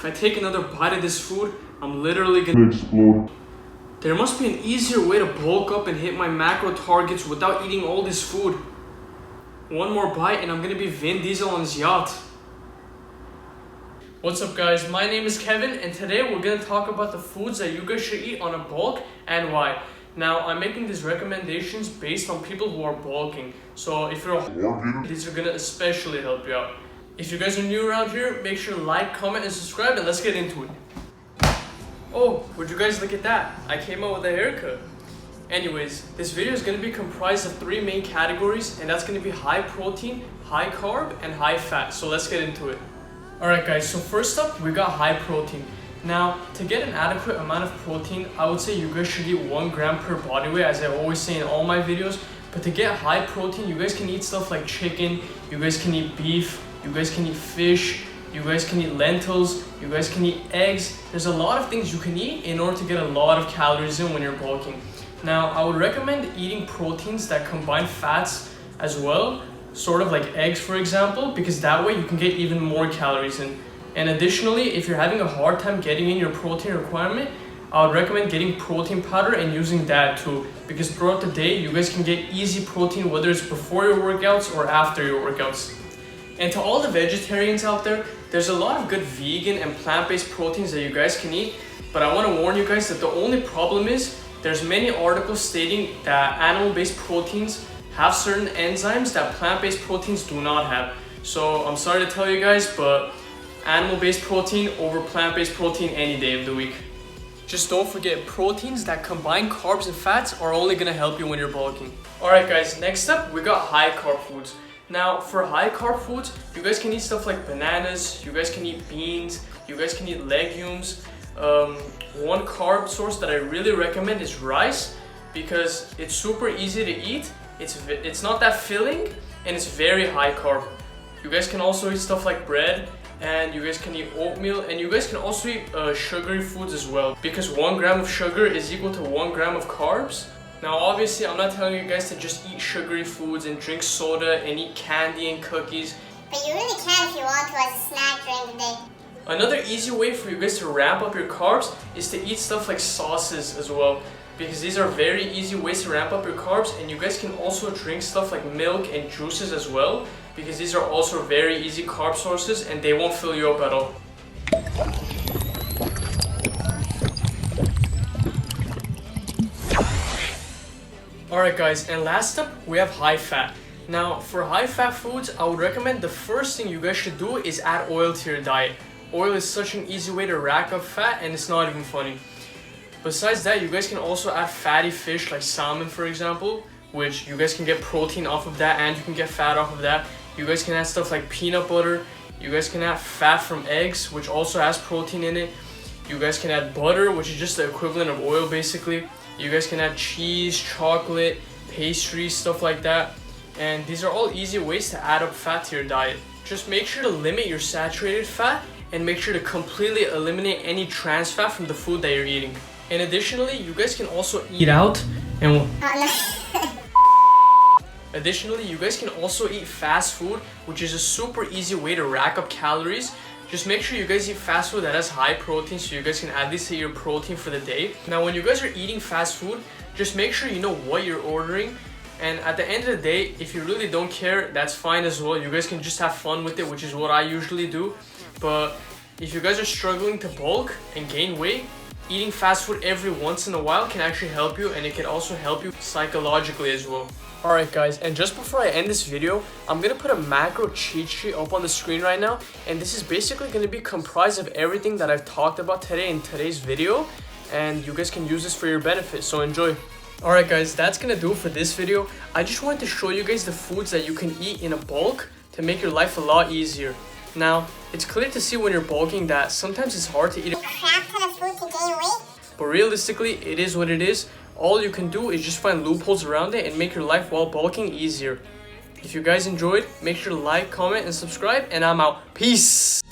If I take another bite of this food, I'm literally gonna explode. There must be an easier way to bulk up and hit my macro targets without eating all this food. One more bite and I'm gonna be Vin Diesel on his yacht. What's up guys, my name is Kevin and today we're gonna talk about the foods that you guys should eat on a bulk and why. Now, I'm making these recommendations based on people who are bulking. So if you're a these are gonna especially help you out. If you guys are new around here, make sure to like, comment, and subscribe, and let's get into it. Oh, would you guys look at that? I came out with a haircut. Anyways, this video is gonna be comprised of 3 main categories, and that's gonna be high protein, high carb, and high fat. So let's get into it. Alright guys, so first up, we got high protein. Now, to get an adequate amount of protein, I would say you guys should eat 1 gram per body weight, as I always say in all my videos. But to get high protein, you guys can eat stuff like chicken, you guys can eat beef, you guys can eat fish, you guys can eat lentils, you guys can eat eggs. There's a lot of things you can eat in order to get a lot of calories in when you're bulking. Now, I would recommend eating proteins that combine fats as well, sort of like eggs for example, because that way you can get even more calories in. And additionally, if you're having a hard time getting in your protein requirement, I would recommend getting protein powder and using that too, because throughout the day you guys can get easy protein, whether it's before your workouts or after your workouts. And to all the vegetarians out there, there's a lot of good vegan and plant-based proteins that you guys can eat, but I want to warn you guys that the only problem is there's many articles stating that animal-based proteins have certain enzymes that plant-based proteins do not have. So I'm sorry to tell you guys, but animal-based protein over plant-based protein any day of the week. Just don't forget, proteins that combine carbs and fats are only gonna help you when you're bulking. Alright guys, next up we got high carb foods. Now for high carb foods, you guys can eat stuff like bananas, you guys can eat beans, you guys can eat legumes. One carb source that I really recommend is rice, because it's super easy to eat, it's not that filling, and it's very high carb. You guys can also eat stuff like bread, and you guys can eat oatmeal, and you guys can also eat sugary foods as well, because 1 gram of sugar is equal to 1 gram of carbs. Now obviously I'm not telling you guys to just eat sugary foods and drink soda and eat candy and cookies, but you really can if you want to as a snack during the day. Another easy way for you guys to ramp up your carbs is to eat stuff like sauces as well, because these are very easy ways to ramp up your carbs. And you guys can also drink stuff like milk and juices as well, because these are also very easy carb sources and they won't fill you up at all. Alright guys, and last up we have high fat. Now for high fat foods, I would recommend the first thing you guys should do is add oil to your diet. Oil is such an easy way to rack up fat, and it's not even funny. Besides that, you guys can also add fatty fish like salmon for example, which you guys can get protein off of that and you can get fat off of that. You guys can add stuff like peanut butter. You guys can add fat from eggs, which also has protein in it. You guys can add butter, which is just the equivalent of oil basically. You guys can add cheese, chocolate, pastries, stuff like that. And these are all easy ways to add up fat to your diet. Just make sure to limit your saturated fat and make sure to completely eliminate any trans fat from the food that you're eating. And additionally, you guys can also eat out and additionally, you guys can also eat fast food, which is a super easy way to rack up calories. Just make sure you guys eat fast food that has high protein so you guys can add this to your protein for the day. Now when you guys are eating fast food, just make sure you know what you're ordering. And at the end of the day, if you really don't care, that's fine as well. You guys can just have fun with it, which is what I usually do. But if you guys are struggling to bulk and gain weight, eating fast food every once in a while can actually help you, and it can also help you psychologically as well. Alright guys, and just before I end this video, I'm gonna put a macro cheat sheet up on the screen right now, and this is basically gonna be comprised of everything that I've talked about today in today's video, and you guys can use this for your benefit, so enjoy. Alright guys, that's gonna do it for this video. I just wanted to show you guys the foods that you can eat in a bulk to make your life a lot easier. Now, it's clear to see when you're bulking that sometimes it's hard to eat a crap ton of food to gain weight, but realistically, it is what it is. All you can do is just find loopholes around it and make your life while bulking easier. If you guys enjoyed, make sure to like, comment, and subscribe, and I'm out. Peace!